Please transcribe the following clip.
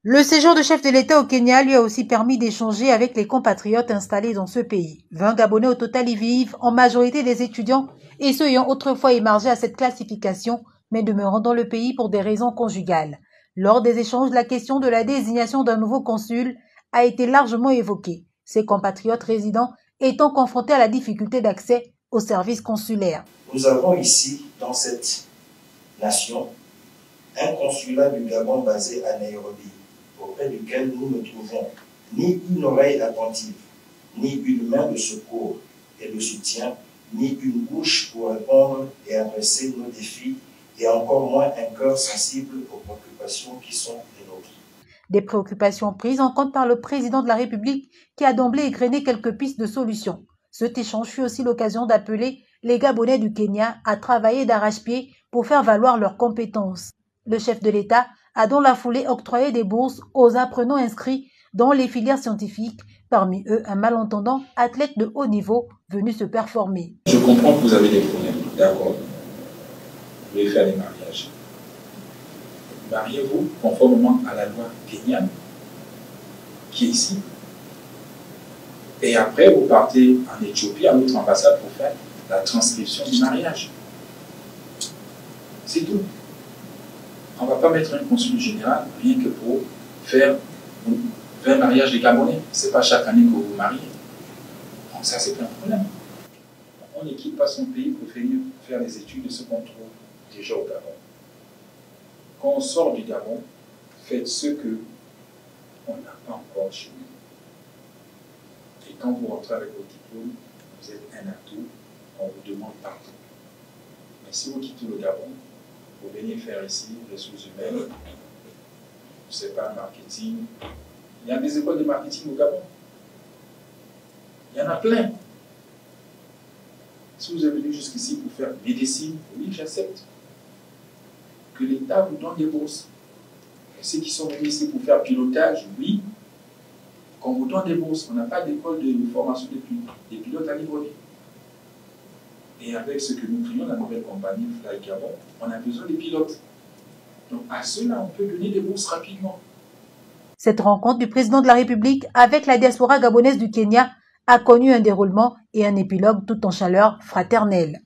Le séjour de chef de l'État au Kenya lui a aussi permis d'échanger avec les compatriotes installés dans ce pays. 20 Gabonais au total y vivent, en majorité des étudiants et ceux ayant autrefois émargé à cette classification, mais demeurant dans le pays pour des raisons conjugales. Lors des échanges, la question de la désignation d'un nouveau consul a été largement évoquée, ces compatriotes résidents étant confrontés à la difficulté d'accès aux services consulaires. Nous avons ici, dans cette nation, un consulat du Gabon basé à Nairobi, auprès duquel nous ne trouvons ni une oreille attentive, ni une main de secours et de soutien, ni une bouche pour répondre et adresser nos défis, et encore moins un cœur sensible aux préoccupations qui sont les nôtres. Des préoccupations prises en compte par le président de la République qui a d'emblée égrené quelques pistes de solutions. Cet échange fut aussi l'occasion d'appeler les Gabonais du Kenya à travailler d'arrache-pied pour faire valoir leurs compétences. Le chef de l'État a dans la foulée octroyé des bourses aux apprenants inscrits dans les filières scientifiques, parmi eux un malentendant athlète de haut niveau venu se performer. Je comprends que vous avez des problèmes, d'accord. Vous voulez faire des mariages. Mariez-vous conformément à la loi kenyane qui est ici. Et après, vous partez en Éthiopie, à notre ambassade, pour faire la transcription du mariage. C'est tout. On ne va pas mettre un consul général rien que pour faire 20 mariages des Gabonais. Ce n'est pas chaque année que vous vous mariez. Donc ça, c'est pas un problème. On ne quitte pas son pays pour faire les études de ce qu'on trouve déjà au Gabon. Quand on sort du Gabon, faites ce que on n'a pas encore chez nous. Et quand vous rentrez avec vos diplômes, vous êtes un atout, on vous demande partout. Mais si vous quittez le Gabon, vous venez faire ici ressources humaines, je ne sais pas, marketing. Il y a des écoles de marketing au Gabon. Il y en a plein. Si vous êtes venu jusqu'ici pour faire médecine, oui, j'accepte. Que l'État vous donne des bourses. Et ceux qui sont venus ici pour faire pilotage, oui, qu'on vous donne des bourses. On n'a pas d'école de formation des pilotes à Libreville. Et avec ce que nous créons, la nouvelle compagnie Fly Gabon, on a besoin des pilotes. Donc à ceux-là, on peut donner des bourses rapidement. Cette rencontre du président de la République avec la diaspora gabonaise du Kenya a connu un déroulement et un épilogue tout en chaleur fraternelle.